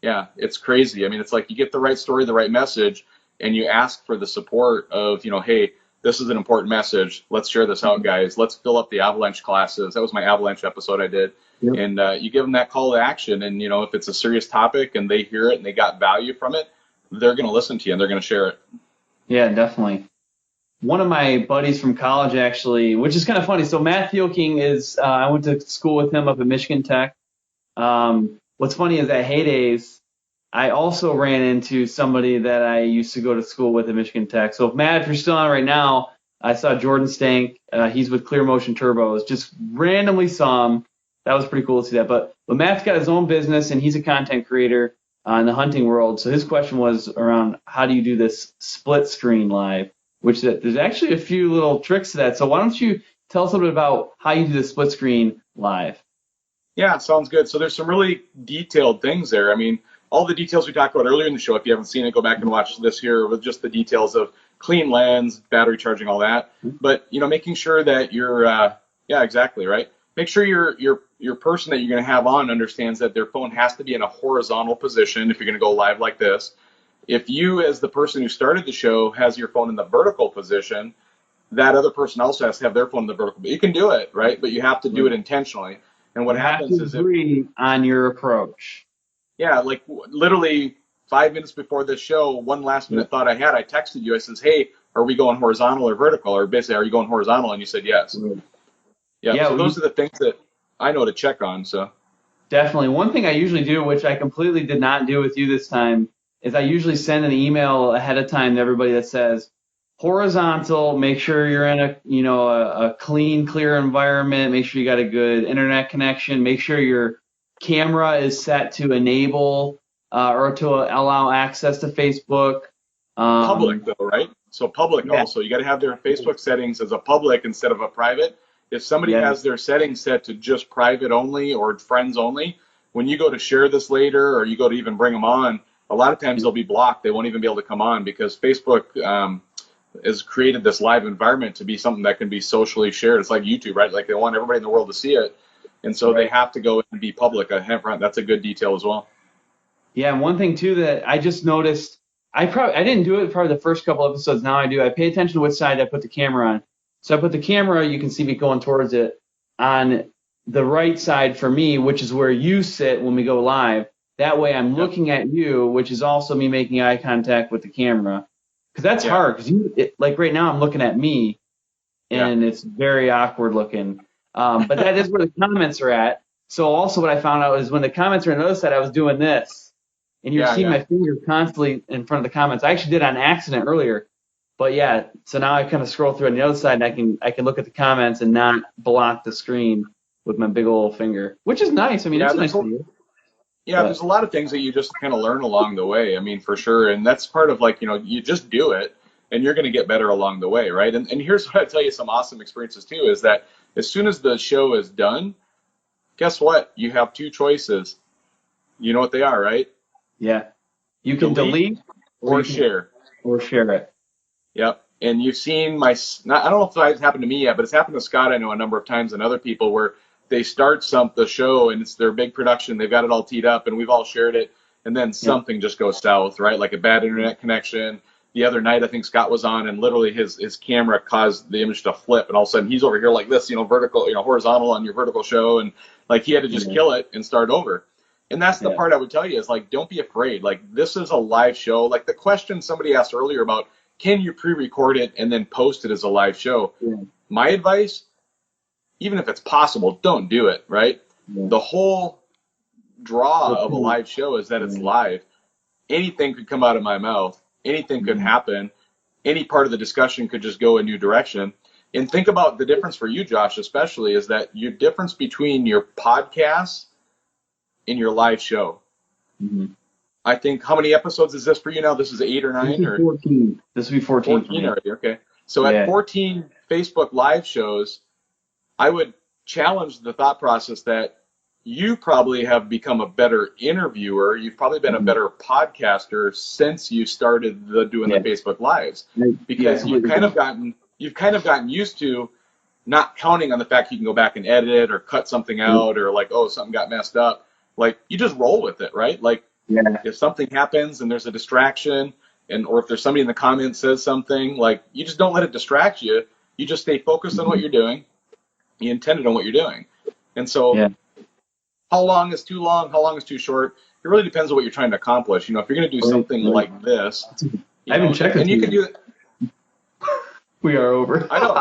Yeah, it's crazy. I mean, it's like you get the right story, the right message, and you ask for the support of, hey, this is an important message. Let's share this out, guys. Let's fill up the avalanche classes. That was my avalanche episode I did. Yep. And you give them that call to action. And, if it's a serious topic and they hear it and they got value from it, they're going to listen to you and they're going to share it. Yeah, definitely. One of my buddies from college, actually, which is kind of funny. So Matt Thielking is, I went to school with him up at Michigan Tech. What's funny is at Heydays, I also ran into somebody that I used to go to school with at Michigan Tech. So Matt, if you're still on right now, I saw Jordan Stank. He's with Clear Motion Turbos. Just randomly saw him. That was pretty cool to see that. But Matt's got his own business, and he's a content creator in the hunting world. So his question was around how do you do this split screen live, which there's actually a few little tricks to that. So why don't you tell us a little bit about how you do the split screen live? Yeah, sounds good. So there's some really detailed things there. I mean, all the details we talked about earlier in the show, if you haven't seen it, go back and watch this here with just the details of clean lens, battery charging, all that. But, making sure that you're, yeah, exactly, right? Make sure your person that you're going to have on understands that their phone has to be in a horizontal position if you're going to go live like this. If you, as the person who started the show, has your phone in the vertical position, that other person also has to have their phone in the vertical. But you can do it, right? But you have to do it intentionally. And what happens is agree on your approach. Yeah, like literally 5 minutes before this show, one last minute thought I had, I texted you. I says, hey, are we going horizontal or vertical? Or basically, are you going horizontal? And you said yes. Yeah, so those are the things that I know to check on. So definitely. One thing I usually do, which I completely did not do with you this time, is I usually send an email ahead of time to everybody that says, horizontal, make sure you're in a clean, clear environment, make sure you got a good internet connection, make sure your camera is set to enable or to allow access to Facebook. Public though, right? So public also. You got to have their Facebook settings as a public instead of a private. If somebody has their settings set to just private only or friends only, when you go to share this later or you go to even bring them on, a lot of times they'll be blocked. They won't even be able to come on because Facebook has created this live environment to be something that can be socially shared. It's like YouTube, right? Like they want everybody in the world to see it. And so they have to go and be public. That's a good detail as well. Yeah, and one thing too that I just noticed, I didn't do it probably the first couple episodes. Now I do. I pay attention to which side I put the camera on. So I put the camera, you can see me going towards it, on the right side for me, which is where you sit when we go live. That way I'm looking at you, which is also me making eye contact with the camera. Because that's hard. Because like right now I'm looking at me, and it's very awkward looking. But that is where the comments are at. So also what I found out is when the comments are on the other side, I was doing this. And you're seeing my finger constantly in front of the comments. I actually did on accident earlier. But yeah, so now I kind of scroll through on the other side, and I can look at the comments and not block the screen with my big old finger, which is nice. I mean, it's nice to do. Yeah, there's a lot of things that you just kind of learn along the way. I mean, for sure. And that's part of like, you just do it and you're going to get better along the way, right? And here's what I tell you, some awesome experiences too, is that as soon as the show is done, guess what? You have two choices. You know what they are, right? Yeah. You can delete or share. Or share it. Yep. And you've seen I don't know if it's happened to me yet, but it's happened to Scott, I know, a number of times, and other people where they start the show and it's their big production. They've got it all teed up and we've all shared it. And then something just goes south, right? Like a bad internet connection. The other night, I think Scott was on and literally his camera caused the image to flip. And all of a sudden he's over here like this, vertical, horizontal on your vertical show. And like he had to just kill it and start over. And that's the part I would tell you is like, don't be afraid. Like this is a live show. Like the question somebody asked earlier about, can you pre-record it and then post it as a live show? Yeah. My advice, even if it's possible, don't do it, right? Yeah. The whole draw of a live show is that it's live. Anything could come out of my mouth. Anything could happen. Any part of the discussion could just go a new direction. And think about the difference for you, Josh, especially, is that your difference between your podcast and your live show. Mm-hmm. I think, how many episodes is this for you now? This is 8 or 9? This is 14. This will be 14. 14 already, okay. So at 14 Facebook live shows, I would challenge the thought process that you probably have become a better interviewer. You've probably been a better podcaster since you started doing the Facebook lives, because you've kind of gotten used to not counting on the fact you can go back and edit it or cut something out or like, oh, something got messed up. Like you just roll with it, right? Like if something happens and there's a distraction, or if there's somebody in the comments says something, like you just don't let it distract you. You just stay focused on what you're doing. You intended on what you're doing. And so how long is too long? How long is too short? It really depends on what you're trying to accomplish. If you're going to do something like this, I haven't checked and you can do it. We are over. I know.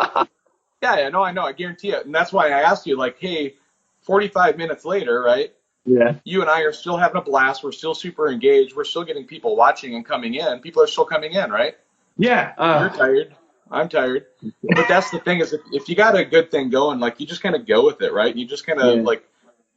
I know. I guarantee it. And that's why I asked you, like, hey, 45 minutes later, right? Yeah. You and I are still having a blast. We're still super engaged. We're still getting people watching and coming in. People are still coming in, right? Yeah. You're tired. I'm tired. But that's the thing is, if you got a good thing going, like you just kind of go with it, right? You just kind of like,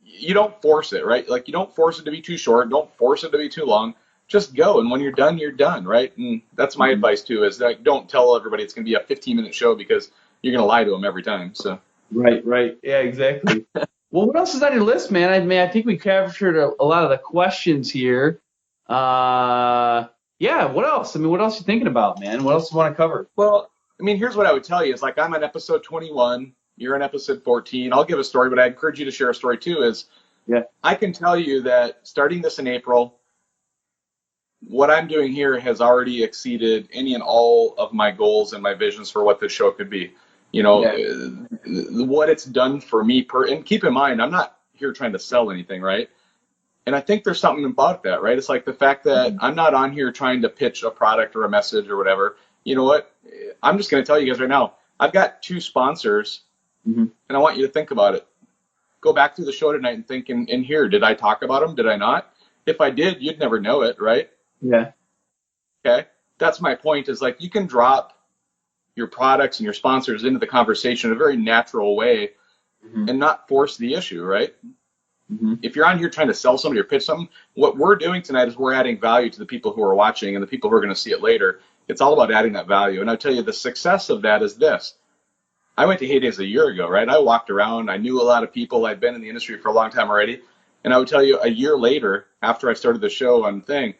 you don't force it, right? Like you don't force it to be too short. Don't force it to be too long. Just go. And when you're done, right? And that's my advice too, is like, don't tell everybody it's going to be a 15-minute show because you're going to lie to them every time. So. Right. Yeah, exactly. Well, what else is on your list, man? I think we captured a lot of the questions here. What else? What else are you thinking about, man? What else do you want to cover? Well, here's what I would tell you is like I'm on episode 21. You're on episode 14. I'll give a story, but I encourage you to share a story too. I can tell you that starting this in April, what I'm doing here has already exceeded any and all of my goals and my visions for what this show could be. You know, what it's done for me and keep in mind, I'm not here trying to sell anything, right? And I think there's something about that, right? It's like the fact that I'm not on here trying to pitch a product or a message or whatever. You know what? I'm just going to tell you guys right now, I've got 2 sponsors, and I want you to think about it. Go back through the show tonight and think in here, did I talk about them? Did I not? If I did, you'd never know it, right? Yeah. Okay. That's my point, is like you can drop your products and your sponsors into the conversation in a very natural way and not force the issue, right? If you're on here trying to sell somebody or pitch something, what we're doing tonight is we're adding value to the people who are watching and the people who are going to see it later. It's all about adding that value. And I'll tell you, the success of that is this. I went to Heydays a year ago, right? I walked around. I knew a lot of people. I'd been in the industry for a long time already. And I would tell you, a year later, after I started the show on Thing,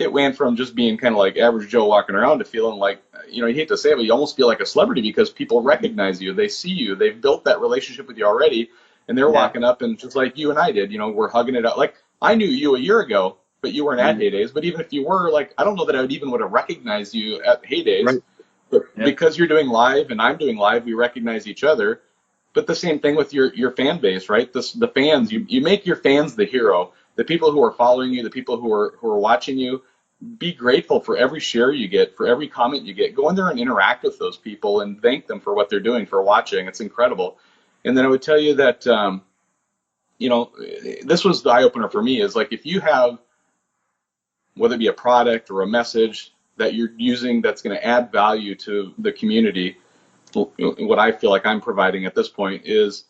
it went from just being kind of like average Joe walking around to feeling like, you know, you hate to say it, but you almost feel like a celebrity because people recognize you. They see you. They've built that relationship with you already. And they're walking up and just like you and I did, you know, we're hugging it out. Like, I knew you a year ago, but you weren't at Heydays. But even if you were, like, I don't know that I would have recognized you at Heydays. Right. But because you're doing live and I'm doing live, we recognize each other. But the same thing with your fan base, right? The fans, you make your fans the hero. The people who are following you, the people who are watching you, be grateful for every share you get, for every comment you get. Go in there and interact with those people and thank them for what they're doing, for watching. It's incredible. And then I would tell you that, you know, this was the eye-opener for me, is like if you have, whether it be a product or a message that you're using that's going to add value to the community, what I feel like I'm providing at this point is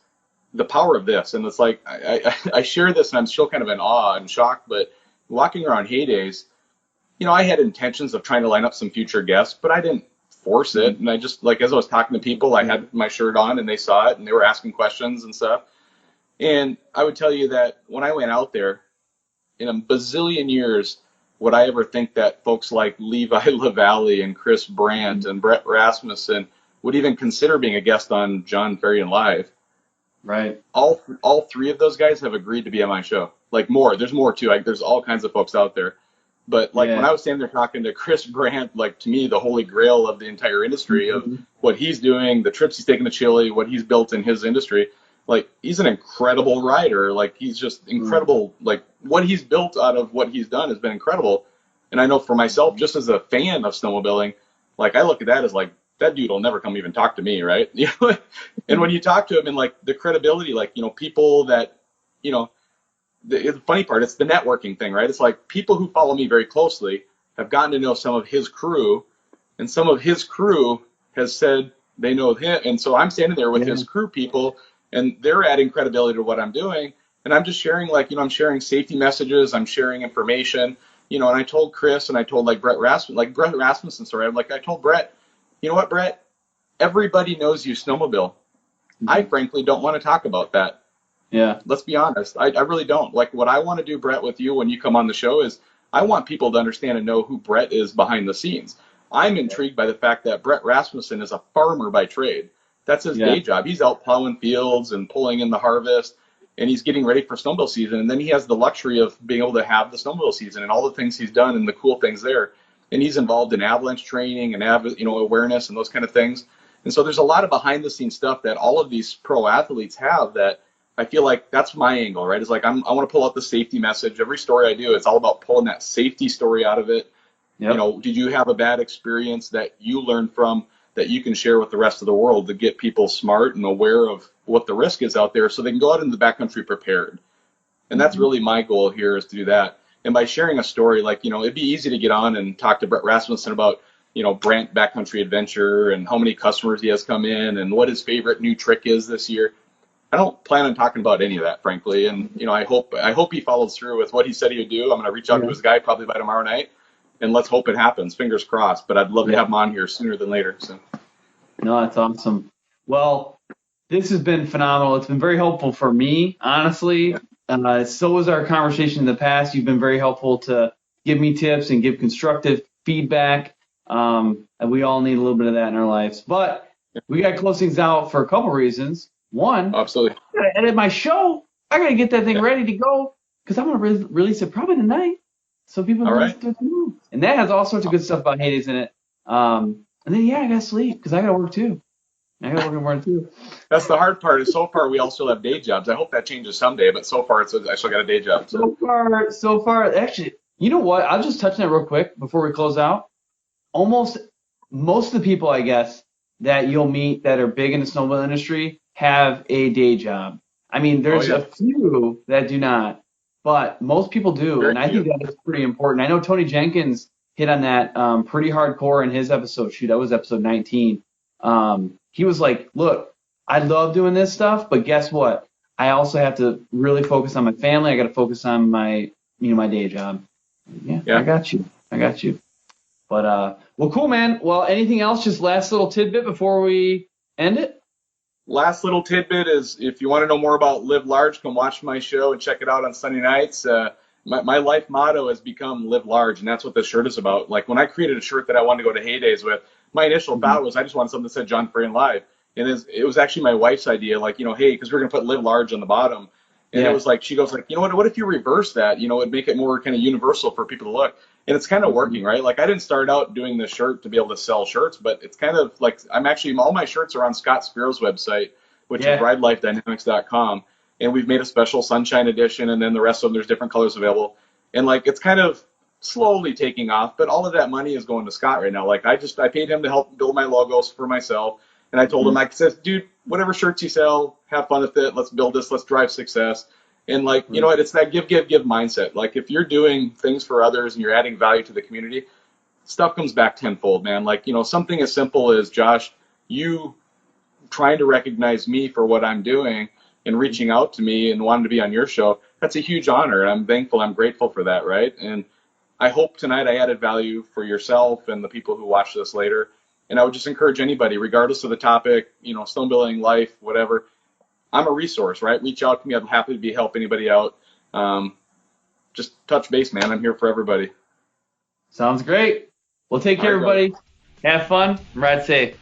the power of this. And it's like I share this and I'm still kind of in awe and shock, but walking around Heydays, you know, I had intentions of trying to line up some future guests, but I didn't force it. And I just, like, as I was talking to people, I had my shirt on and they saw it and they were asking questions and stuff. And I would tell you that when I went out there, in a bazillion years, would I ever think that folks like Levi LaValle and Chris Brandt and Brett Rasmussen would even consider being a guest on Jon Ferrian Live? Right. All 3 of those guys have agreed to be on my show. Like, more. There's more too. Like, there's all kinds of folks out there. But like when I was standing there talking to Chris Brandt, like, to me, the holy grail of the entire industry of what he's doing, the trips he's taken to Chile, what he's built in his industry, like, he's an incredible rider. Like, he's just incredible. Like, what he's built out of what he's done has been incredible. And I know for myself, just as a fan of snowmobiling, like, I look at that as like, that dude will never come even talk to me, right? You know? And when you talk to him and like the credibility, like, you know, people that, you know, the funny part, it's the networking thing, right? It's like people who follow me very closely have gotten to know some of his crew, and some of his crew has said they know him. And so I'm standing there with his crew people, and they're adding credibility to what I'm doing. And I'm just sharing, like, you know, I'm sharing safety messages, I'm sharing information, you know, and I told Chris and I told like Brett Rasmussen, sorry, I'm like, I told Brett, you know what, Brett, everybody knows you snowmobile. I frankly don't want to talk about that. Yeah. Let's be honest. I really don't. Like, what I want to do, Brett, with you when you come on the show is I want people to understand and know who Brett is behind the scenes. I'm intrigued by the fact that Brett Rasmussen is a farmer by trade. That's his day job. He's out plowing fields and pulling in the harvest, and he's getting ready for snowmobile season. And then he has the luxury of being able to have the snowmobile season and all the things he's done and the cool things there. And he's involved in avalanche training and awareness and those kind of things. And so there's a lot of behind the scenes stuff that all of these pro athletes have that I feel like that's my angle, right? It's like I want to pull out the safety message. Every story I do, it's all about pulling that safety story out of it. Yep. You know, did you have a bad experience that you learned from that you can share with the rest of the world to get people smart and aware of what the risk is out there so they can go out into the backcountry prepared? And that's really my goal here, is to do that. And by sharing a story, like, you know, it'd be easy to get on and talk to Brett Rasmussen about, you know, Brandt Backcountry Adventure and how many customers he has come in and what his favorite new trick is this year. I don't plan on talking about any of that, frankly. And, you know, I hope he follows through with what he said he would do. I'm going to reach out to his guy probably by tomorrow night, and let's hope it happens. Fingers crossed. But I'd love to have him on here sooner than later. So. No, that's awesome. Well, this has been phenomenal. It's been very helpful for me, honestly. So was our conversation in the past. You've been very helpful to give me tips and give constructive feedback. And we all need a little bit of that in our lives. But we got to close things out for a couple reasons. One, absolutely. I got to edit my show. I got to get that thing ready to go because I'm going to release it probably tonight. so people All know right. what to do. And that has all sorts of good stuff about heydays in it. And then, I got to sleep because I got to work too. I got to work in the morning too. That's the hard part is so far we all still have day jobs. I hope that changes someday, but so far I still got a day job. So far, actually, you know what? I'll just touch on that real quick before we close out. Most of the people, I guess, that you'll meet that are big in the snowmobile industry have a day job. I mean, there's a few that do not, but most people do, Very and I think that is pretty important. I know Tony Jenkins hit on that pretty hardcore in his episode. Shoot, that was episode 19. He was like, look, I love doing this stuff, but guess what? I also have to really focus on my family. I got to focus on my day job. Yeah, I got you. But, well, cool, man. Well, anything else? Just last little tidbit before we end it? Last little tidbit is if you want to know more about Live Large, come watch my show and check it out on Sunday nights. My life motto has become Live Large, and that's what this shirt is about. Like when I created a shirt that I wanted to go to Heydays with, my initial thought was I just wanted something that said Jon Ferrian Live. And it was actually my wife's idea, like, hey, because we're going to put Live Large on the bottom. And it was like, she goes like, what if you reverse that? It'd make it more kind of universal for people to look. And it's kind of working, right? Like I didn't start out doing this shirt to be able to sell shirts, but it's kind of like all my shirts are on Scott Spiro's website, which is ridelifedynamics.com. And we've made a special sunshine edition, and then the rest of them, there's different colors available. And like it's kind of slowly taking off, but all of that money is going to Scott right now. Like I paid him to help build my logos for myself. And I told him, I said, dude, whatever shirts you sell, have fun with it. Let's build this. Let's drive success. And like, you know what? It's that give mindset. Like if you're doing things for others and you're adding value to the community, stuff comes back tenfold, man. Like, something as simple as Josh, you trying to recognize me for what I'm doing and reaching out to me and wanting to be on your show. That's a huge honor. I'm thankful. I'm grateful for that. Right. And I hope tonight I added value for yourself and the people who watch this later. And I would just encourage anybody, regardless of the topic, snowmobiling, life, whatever. I'm a resource, right? Reach out to me. I'm happy to help anybody out. Just touch base, man. I'm here for everybody. Sounds great. Well, take care, everybody. Have fun. Ride safe.